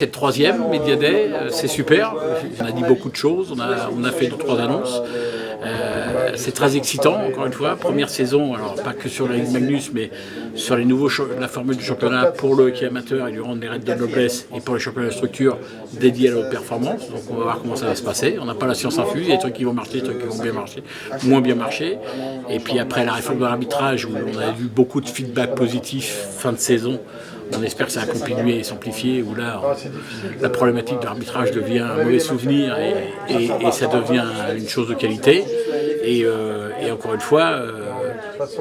Cette troisième Media Day, c'est super. On a dit beaucoup de choses, on a fait 2-3 annonces. C'est très excitant, encore une fois. Première saison, alors pas que sur la Ligue Magnus, mais sur les la formule du championnat pour le hockey amateur et lui rendre les raids de noblesse et pour les championnats de structure dédiés à la haute performance. Donc on va voir comment ça va se passer. On n'a pas la science infuse, il y a des trucs qui vont marcher, des trucs qui vont bien marcher, moins bien marcher. Et puis après la réforme de l'arbitrage, où on a eu beaucoup de feedback positif fin de saison, on espère que ça va continuer et s'amplifier, où là, la problématique de l'arbitrage devient un mauvais souvenir et ça devient une chose de qualité. Et encore une fois,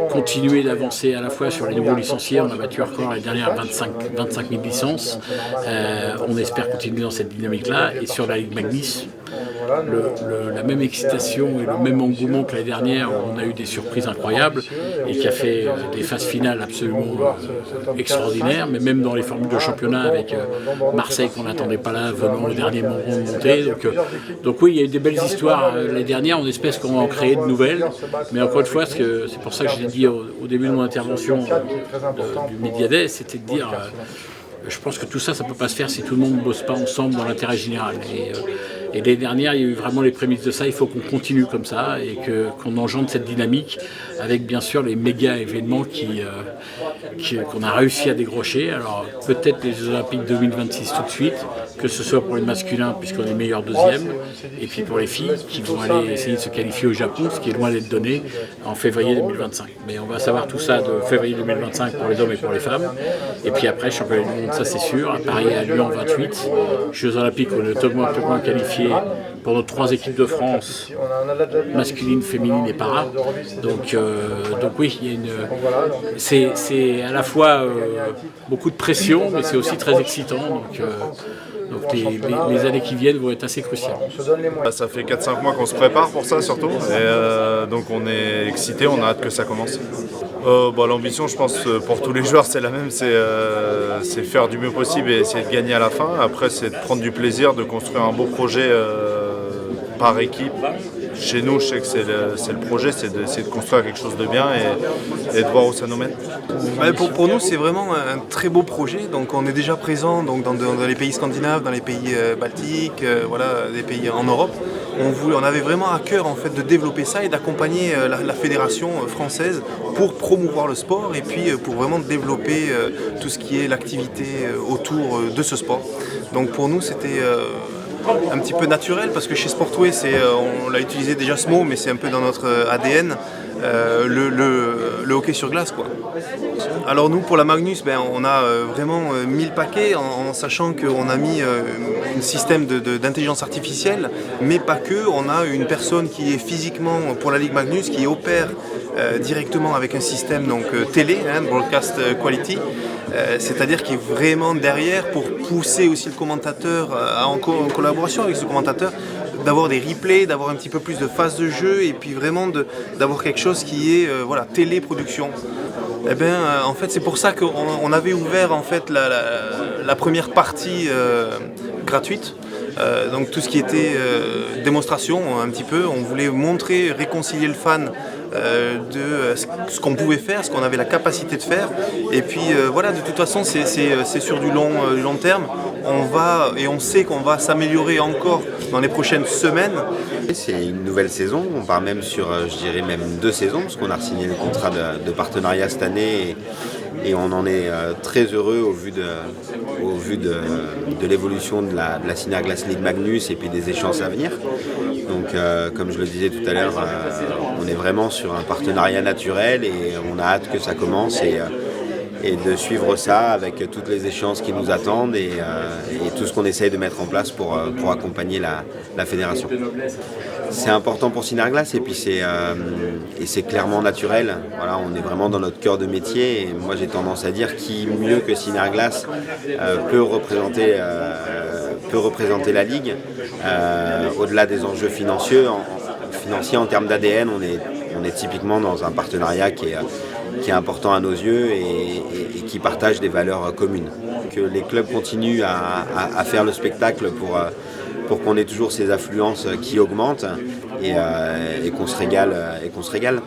continuer d'avancer à la fois sur les nouveaux licenciés. On a battu record les dernières 25 000 licences. On espère continuer dans cette dynamique-là. Et sur la Ligue Magnus, la même excitation et le même engouement que l'année dernière, où on a eu des surprises incroyables et qui a fait des phases finales absolument extraordinaires, mais même dans les formules de championnat avec Marseille qu'on n'attendait pas là, venant au dernier moment de montée. Donc oui, il y a eu des belles histoires l'année dernière, on espère qu'on va en créer de nouvelles, mais encore une fois, c'est pour ça que je l'ai dit au début de mon intervention du Media Day, c'était de dire je pense que tout ça, ça ne peut pas se faire si tout le monde ne bosse pas ensemble dans l'intérêt général. Et l'année dernière, il y a eu vraiment les prémices de ça. Il faut qu'on continue comme ça et qu'on engendre cette dynamique avec bien sûr les méga événements qu'on a réussi à décrocher. Alors peut-être les Jeux Olympiques 2026 tout de suite, que ce soit pour les masculins puisqu'on est meilleur deuxième, et puis pour les filles qui vont aller essayer de se qualifier au Japon, ce qui est loin d'être donné, en février 2025. Mais on va savoir tout ça de février 2025 pour les hommes et pour les femmes. Et puis après, championnat du monde, ça c'est sûr. À Paris, à Lyon 28, Jeux Olympiques, on est totalement qualifié pour nos 3 équipes de France, masculine, féminine et para. Donc oui, il y a c'est à la fois beaucoup de pression, mais c'est aussi très excitant. Donc les années qui viennent vont être assez cruciales. Ça fait 4-5 mois qu'on se prépare pour ça surtout, et donc on est excité, on a hâte que ça commence. L'ambition, je pense, pour tous les joueurs, c'est la même, c'est faire du mieux possible et essayer de gagner à la fin. Après, c'est de prendre du plaisir, de construire un beau projet par équipe. Chez nous, je sais que c'est le projet, c'est d'essayer de construire quelque chose de bien et de voir où ça nous mène. Pour nous, c'est vraiment un très beau projet. Donc, on est déjà présent donc, dans les pays scandinaves, dans les pays baltiques, des pays en Europe. On avait vraiment à cœur en fait, de développer ça et d'accompagner la fédération française pour promouvoir le sport et puis pour vraiment développer tout ce qui est l'activité autour de ce sport. Donc, pour nous, c'était un petit peu naturel parce que chez Sportway, on l'a utilisé déjà ce mot, mais c'est un peu dans notre ADN, le hockey sur glace, quoi. Alors nous, pour la Magnus, on a vraiment mis le paquet en sachant qu'on a mis un système d'intelligence artificielle, mais pas que. On a une personne qui est physiquement pour la Ligue Magnus, qui opère directement avec un système donc, télé, Broadcast Quality, c'est-à-dire qui est vraiment derrière pour pousser aussi le commentateur en collaboration avec ce commentateur, d'avoir des replays, d'avoir un petit peu plus de phase de jeu et puis vraiment d'avoir quelque chose qui est téléproduction. En fait, c'est pour ça qu'on avait ouvert en fait la première partie gratuite. Donc tout ce qui était démonstration un petit peu, on voulait montrer, réconcilier le fan de ce qu'on pouvait faire, ce qu'on avait la capacité de faire. Et puis de toute façon c'est sur du long terme. On sait qu'on va s'améliorer encore dans les prochaines semaines. C'est une nouvelle saison, on part même sur, je dirais même 2 saisons, parce qu'on a signé le contrat de partenariat cette année et on en est très heureux au vu de l'évolution de la Synerglace Ligue Magnus et puis des échéances à venir. Donc comme je le disais tout à l'heure, on est vraiment sur un partenariat naturel et on a hâte que ça commence et de suivre ça avec toutes les échéances qui nous attendent et tout ce qu'on essaye de mettre en place pour accompagner la fédération. C'est important pour Synerglace et puis c'est clairement naturel. Voilà, on est vraiment dans notre cœur de métier et moi j'ai tendance à dire qui mieux que Synerglace peut représenter la Ligue au-delà des enjeux financiers en termes d'ADN. On est typiquement dans un partenariat qui est important à nos yeux et qui partage des valeurs communes. Que les clubs continuent à faire le spectacle pour qu'on ait toujours ces affluences qui augmentent et qu'on se régale.